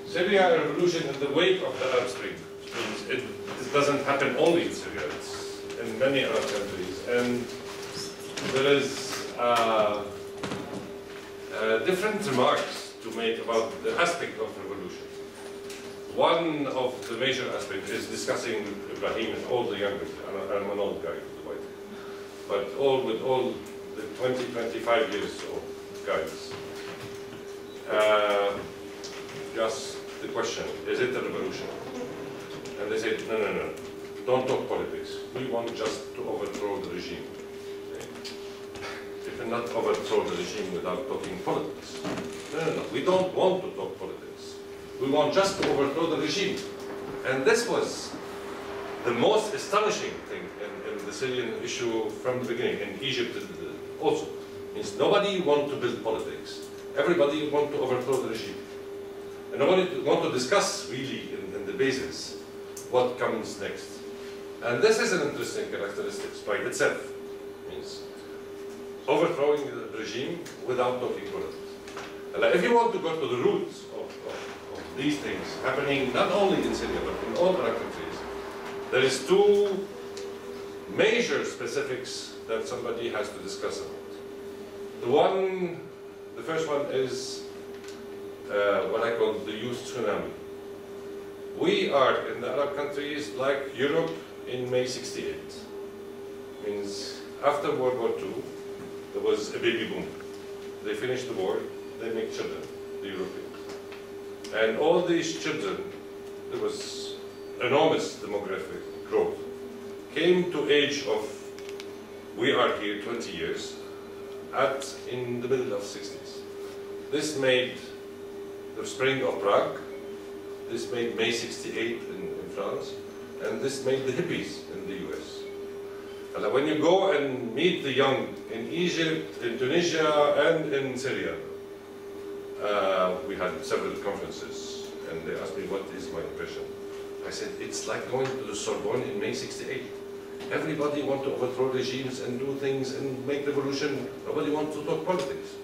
Syria revolution in the wake of the Arab Spring means it doesn't happen only in Syria, it's in many Arab countries. And there is different remarks to make about the aspect of revolution. One of the major aspects is discussing with Ibrahim and all the younger, I'm an old guy, by the way, but with all the 20, 25 years old guys. Just the question, is it a revolution? And they said, no, don't talk politics. We want just to overthrow the regime. Okay. You cannot overthrow the regime without talking politics. No, we don't want to talk politics. We want just to overthrow the regime. And this was the most astonishing thing in the Syrian issue from the beginning, in Egypt also. Means nobody wants to build politics. Everybody wants to overthrow the regime. And nobody wants to discuss really in the basis what comes next. And this is an interesting characteristic by itself. Means overthrowing the regime without talking politics. And if you want to go to the roots of these things happening not only in Syria but in all other countries, there is two major specifics that somebody has to discuss about. The first one is what I call the youth tsunami. We are in the Arab countries like Europe in May '68. Means after World War II, there was a baby boom. They finished the war, they make children, the Europeans. And all these children, there was enormous demographic growth, came to age of, we are here 20 years, in the middle of 60s. This made the Spring of Prague, this made May '68 in France, and this made the hippies in the US. And when you go and meet the young in Egypt, in Tunisia, and in Syria, we had several conferences, and they asked me what is my impression. I said, it's like going to the Sorbonne in May '68. Everybody wants to overthrow regimes and do things and make revolution. Nobody wants to talk politics.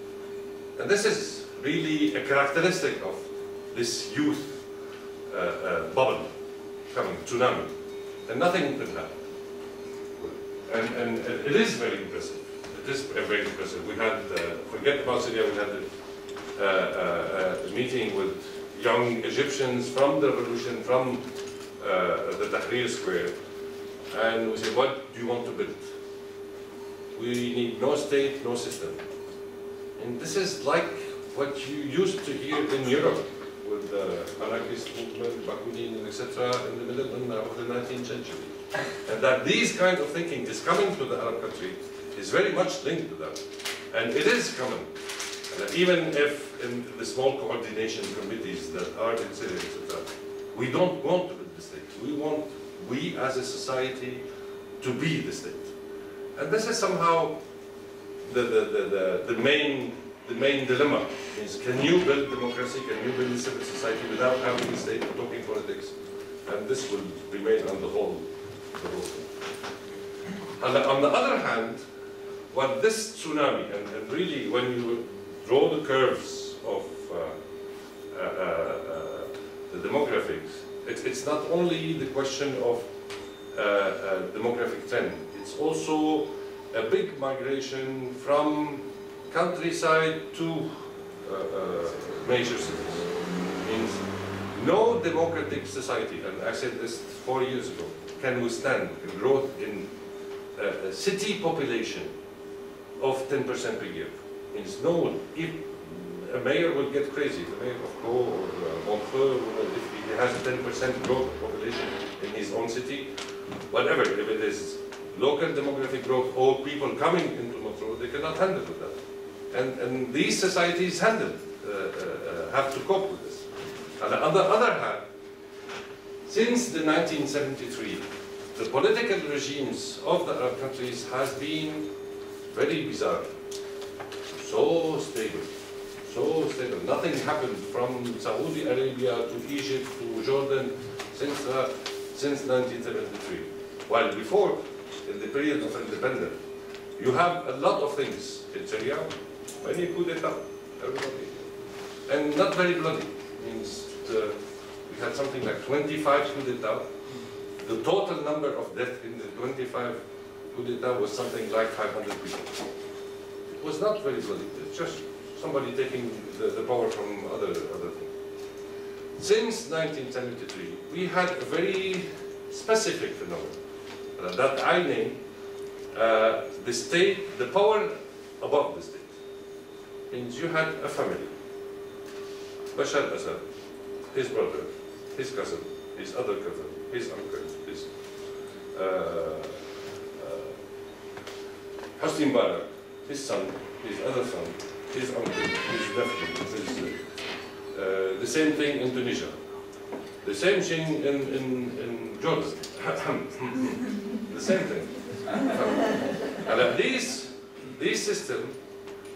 And this is really a characteristic of this youth bubble coming, tsunami. And nothing could happen. And it is very impressive. It is very impressive. We had, forget about Syria, we had a meeting with young Egyptians from the revolution, from the Tahrir Square. And we said, what do you want to build? We need no state, no system. And this is like what you used to hear in Europe with the anarchist movement, Bakunin, etc., in the middle of the 19th century. And that these kind of thinking is coming to the Arab country is very much linked to that. And it is coming. And even if in the small coordination committees that are in Syria, etc., we don't want to build the state. We want, we as a society, to be the state. And this is somehow the main dilemma. Is can you build democracy, can you build a civil society without having the state talking politics? And this will remain on the whole thing. And on the other hand, what this tsunami, and really when you draw the curves of the demographics, it's not only the question of demographic trend, it's also a big migration from countryside to major cities. Means no democratic society, and I said this 4 years ago, can withstand a growth in a city population of 10% per year. Means no one, if a mayor will get crazy, the mayor of Caux or Montreux, if he has a 10% growth population in his own city, whatever, if it is local demographic growth or people coming into Montreux, they cannot handle with that. And these societies have to cope with this. And on the other hand, since the 1973, the political regimes of the Arab countries has been very bizarre. So stable. Nothing happened from Saudi Arabia to Egypt to Jordan since 1973. While before, in the period of independence, you have a lot of things in Syria, many coup d'etat, everybody, and not very bloody. Means we had something like 25 coup d'etat. The total number of deaths in the 25 coup d'etat was something like 500 people. It was not very bloody. It's just somebody taking the power from other things. Since 1973, we had a very specific phenomenon that I name the state, the power above the state. Means you had a family. Bashar al-Assad, his brother, his cousin, his other cousin, his uncle, his Hosni Mubarak, his son, his other son, his uncle, his nephew, the same thing in Tunisia, the same thing in Jordan, the same thing. And these systems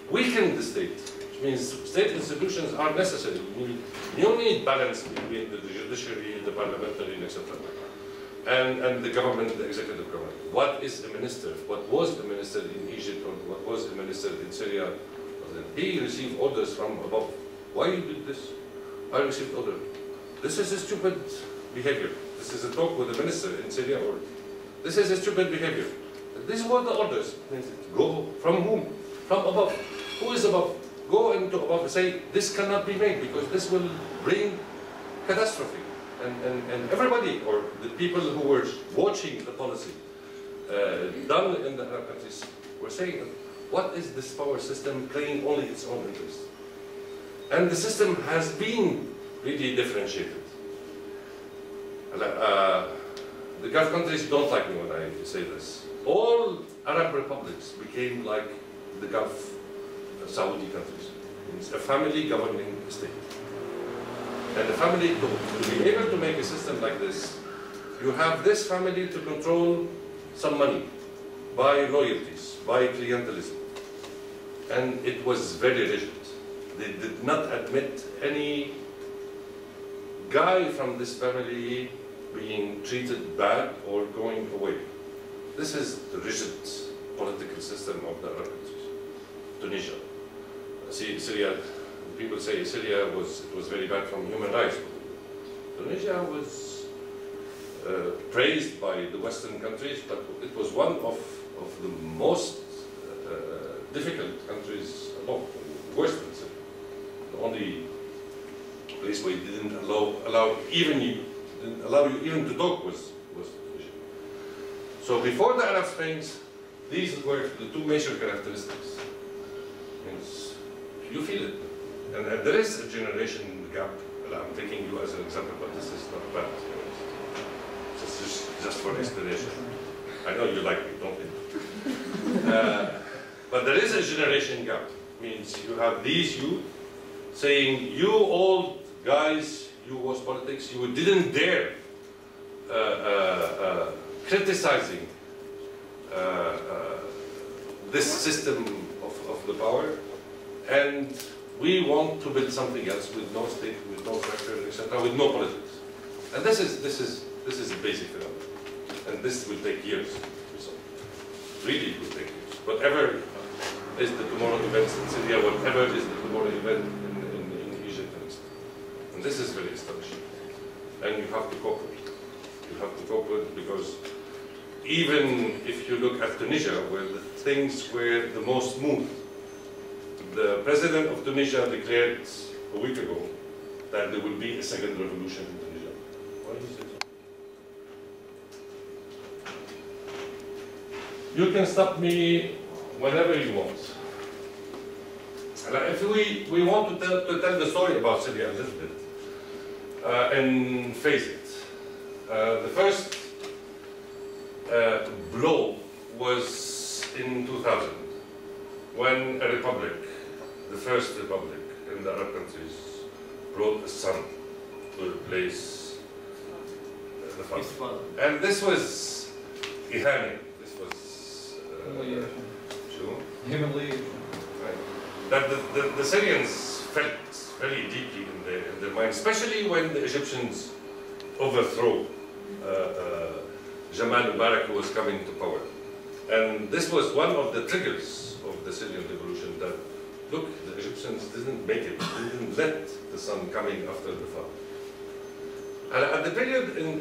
weaken the state, which means state institutions are necessary. You need balance between the judiciary, the parliamentary, etc. And the government, the executive government. What is a minister? What was a minister in Egypt, or what was a minister in Syria? He received orders from above. Why you did this? I received orders. This is a stupid behavior. This is a talk with the minister in Syria, or this is a stupid behavior. These were the orders. Go from whom? From above. Who is above? Go into above and say, this cannot be made because this will bring catastrophe. And everybody, or the people who were watching the policy done in the Arab countries, were saying, what is this power system playing only its own interest? And the system has been really differentiated. The Gulf countries don't like me when I say this. All Arab republics became like the Gulf Saudi countries. It's a family governing a state. And the family, to be able to make a system like this, you have this family to control some money, by royalties, by clientelism. And it was very rigid. They did not admit any guy from this family being treated bad or going away. This is the rigid political system of the Arab countries. Tunisia. See, Syria, people say Syria was very bad from human rights. Tunisia was praised by the Western countries, but it was one of the most difficult countries among, worse than Syria. The only place where it didn't allow you even to talk was Tunisia. So before the Arab Springs, these were the two major characteristics. You feel it. And there is a generation gap. Well, I'm taking you as an example, but this is not bad. Just for explanation. I know you like me, don't you? But there is a generation gap. Means you have these youth saying, you old guys, you watch politics, you didn't dare criticizing this system of the power, and we want to build something else with no state, with no structure, etc., with no politics. And this is a basic phenomenon. And this will take years to resolve. Really, it will take years. Whatever is the tomorrow events in Syria, whatever is the tomorrow event in Egypt, and this is very astonishing. And you have to cope with it. You have to cope with it because even if you look at Tunisia, where the things were the most smooth, the president of Tunisia declared a week ago that there will be a second revolution in Tunisia. Why do you say so? You can stop me whenever you want. If we want to tell the story about Syria a little bit and face it, the first blow was in 2000 when a republic, the first republic in the Arab countries, brought a son to replace the father. And this was Ihani. This was humiliation. Right. That the Syrians felt very deeply in their mind, especially when the Egyptians overthrew Jamal Mubarak, who was coming to power. And this was one of the triggers of the Syrian revolution, that, look, the Egyptians didn't make it, they didn't let the son coming after the father. And at the period in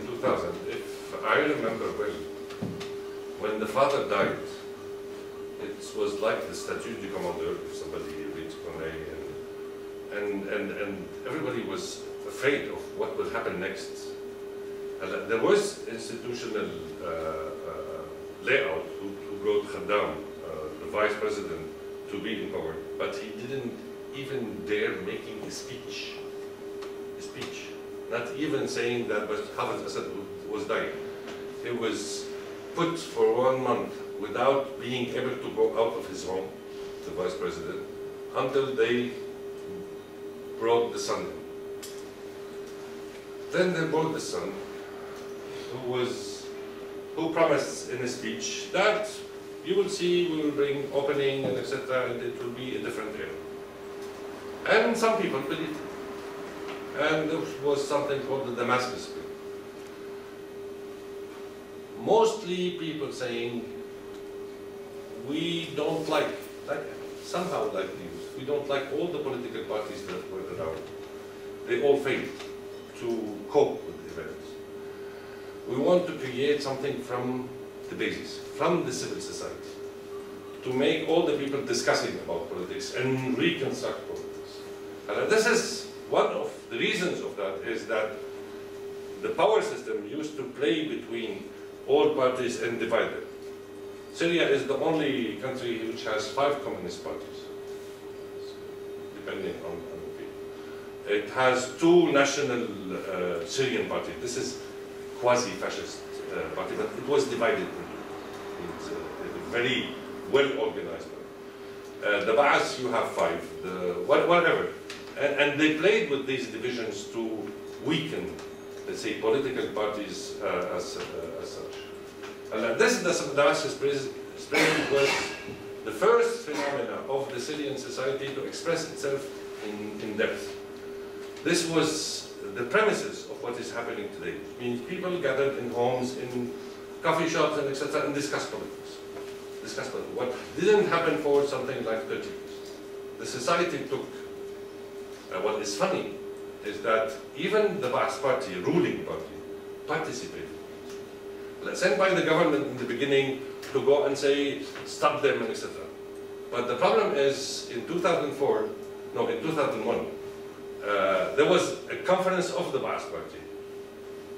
2000, if I remember well, when the father died, it was like the statut du commandeur, if somebody reads Corneille, and everybody was afraid of what would happen next. And there was institutional layout who brought Khaddam, the vice president, to be in power, but he didn't even dare making a speech. Not even saying that Hafez Assad was dying. He was put for 1 month without being able to go out of his home, the vice president, until they brought the son in. Then they brought the son, who promised in a speech that you will see, we will bring opening and etc., and it will be a different era. And some people believed it. And there was something called the Damascus Bill. Mostly people saying, we don't somehow like news. We don't like all the political parties that were around. They all failed to cope with the events. We want to create something from the basis, from the civil society, to make all the people discussing about politics and reconstruct politics. And this is one of the reasons of that is that the power system used to play between all parties and divide them. Syria is the only country which has 5 communist parties, depending on the people. It has 2 national Syrian parties. This is quasi-fascist party, but it was divided into a very well-organized one. The Ba'ath, you have 5, whatever. And they played with these divisions to weaken, let's say, political parties as such. And this Damascus Spring was the first phenomena of the Syrian society to express itself in depth. This was the premises of what is happening today. It means people gathered in homes, in coffee shops, and etc., and discuss politics. What didn't happen for something like 30 years. The society took. What is funny is that even the Ba'ath party, ruling party, participated. Sent by the government in the beginning to go and say, stop them, and etc. But the problem is, in 2001, there was a conference of the Ba'ath party.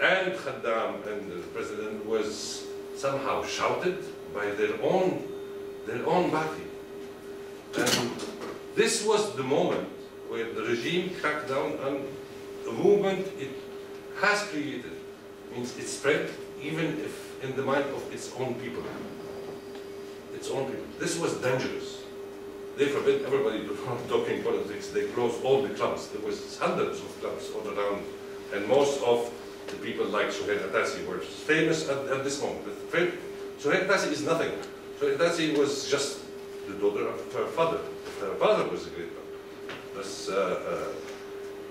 And Khaddam and the president was somehow shouted by their own party. And this was the moment where the regime cracked down on a movement it has created. Means it spread even if in the mind of its own people. This was dangerous. They forbid everybody from talking politics. They closed all the clubs. There was hundreds of clubs all around, and most of the people like Syrian Aita were famous at this moment. Syrian Aita is nothing. Syrian Aita was just the daughter of her father. Her father was a great man.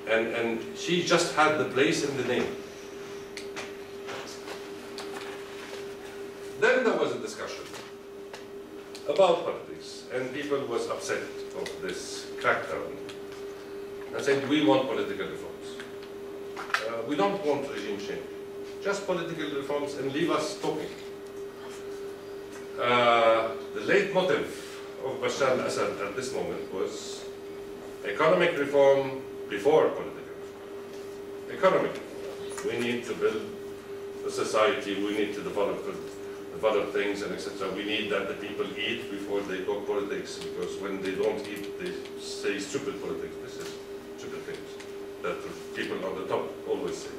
And she just had the place in the name. Then there was a discussion about politics, and people was upset of this crackdown. And said, we want political reforms. We don't want regime change. Just political reforms and leave us talking. The leitmotif of Bashar al-Assad at this moment was economic reform before political reform. Economic reform. We need to build a society, we need to develop things and etc. We need that the people eat before they talk politics, because when they don't eat, they say stupid politics. This is stupid things that people on the top always say.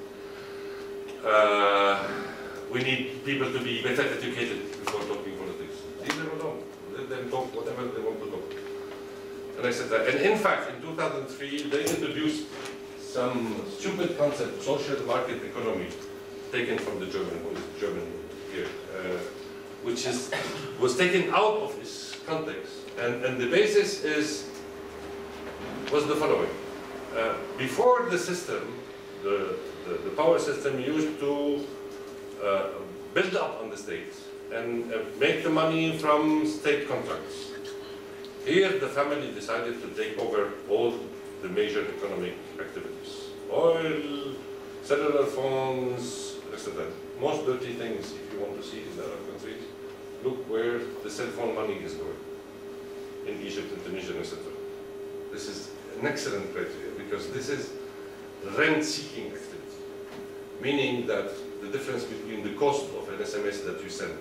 We need people to be better educated before talking politics. Leave them alone. Let them talk whatever they want to talk. And I said that. And in fact, in 2003, they introduced some stupid concept, social market economy, taken from the German here, which was taken out of its context. And the basis was the following. Before the system, the power system used to build up on the state and make the money from state contracts. Here, the family decided to take over all the major economic activities. oil, cellular phones, etc. Most dirty things, if you want to see in Arab countries, look where the cell phone money is going. In Egypt, in Tunisia, etc. This is an excellent criteria because this is rent-seeking activity, meaning that the difference between the cost of an SMS that you send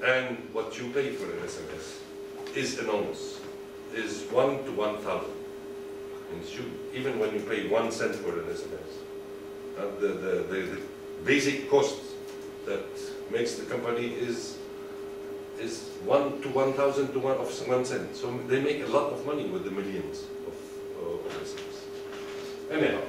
and what you pay for an SMS is enormous, is 1 to 1,000. Even when you pay 1 cent for an SMS, the basic cost that makes the company is 1 to 1,000 to 1 cent. So they make a lot of money with the millions of SMS. Anyhow.